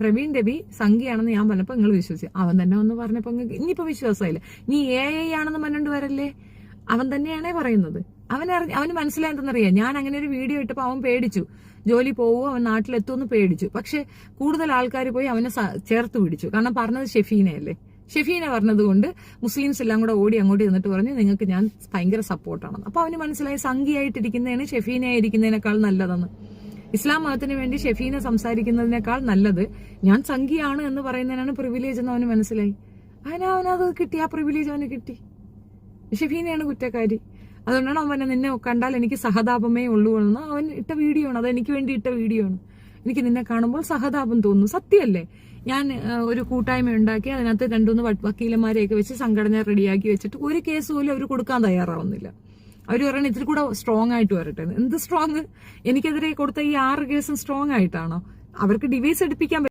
പ്രവീൺ രവി സംഖ്യയാണെന്ന് ഞാൻ പറഞ്ഞപ്പോ നിങ്ങൾ വിശ്വസിച്ചു. അവൻ തന്നെ ഒന്ന് പറഞ്ഞപ്പോ ഇനിയിപ്പോ വിശ്വാസമായില്ല. നീ AI ആണെന്ന് പറഞ്ഞുകൊണ്ട് വരല്ലേ. അവൻ തന്നെയാണേ പറയുന്നത്. അവന് മനസ്സിലായെന്നറിയാം. ഞാൻ അങ്ങനെ ഒരു വീഡിയോ ഇട്ടപ്പോ അവൻ പേടിച്ചു. ജോലി പോവോ, അവൻ നാട്ടിലെത്തുമെന്ന് പേടിച്ചു. പക്ഷെ കൂടുതൽ ആൾക്കാർ പോയി അവനെ ചേർത്ത് പിടിച്ചു. കാരണം പറഞ്ഞത് ഷെഫീനയല്ലേ. ഷെഫീന പറഞ്ഞത് കൊണ്ട് മുസ്ലിംസ് എല്ലാം കൂടെ ഓടി അങ്ങോട്ട് ചെന്നിട്ട് പറഞ്ഞു നിങ്ങൾക്ക് ഞാൻ ഭയങ്കര സപ്പോർട്ടാണ്. അപ്പൊ അവന് മനസ്സിലായി സംഖ്യയായിട്ടിരിക്കുന്നതാണ് ഷെഫീനയായിരിക്കുന്നതിനേക്കാൾ നല്ലതെന്ന്. ഇസ്ലാം മതത്തിന് വേണ്ടി ഷെഫീന സംസാരിക്കുന്നതിനേക്കാൾ നല്ലത് ഞാൻ സംഖ്യയാണ് എന്ന് പറയുന്നതിനാണ് പ്രിവിലേജ് എന്ന് അവന് മനസ്സിലായി. അവനത് കിട്ടി. ആ പ്രിവിലേജ് അവന് കിട്ടി. ഷെഫീനയാണ് കുറ്റക്കാരി. അതുകൊണ്ടാണ് അവൻ നിന്നെ കണ്ടാൽ എനിക്ക് സഹതാപമേ ഉള്ളൂ എന്ന് അവൻ ഇട്ട വീഡിയോ ആണ്. അത് എനിക്ക് വേണ്ടി ഇട്ട വീഡിയോ ആണ്. എനിക്ക് നിന്നെ കാണുമ്പോൾ സഹതാപം തോന്നുന്നു. സത്യമല്ലേ? ഞാൻ ഒരു കൂട്ടായ്മ ഉണ്ടാക്കി അതിനകത്ത് 2-3 വക്കീലന്മാരെയൊക്കെ വെച്ച് സംഘടന റെഡിയാക്കി വെച്ചിട്ട് ഒരു കേസ് പോലും അവർ കൊടുക്കാൻ തയ്യാറാവുന്നില്ല. അവർ പറയണ ഇതിൽ കൂടെ സ്ട്രോങ് ആയിട്ട് വരട്ടെ. എന്ത് സ്ട്രോങ്? എനിക്കെതിരെ കൊടുത്ത ഈ 6 കേസും സ്ട്രോങ് ആയിട്ടാണോ? അവർക്ക് ഡിവൈസ് എടുപ്പിക്കാൻ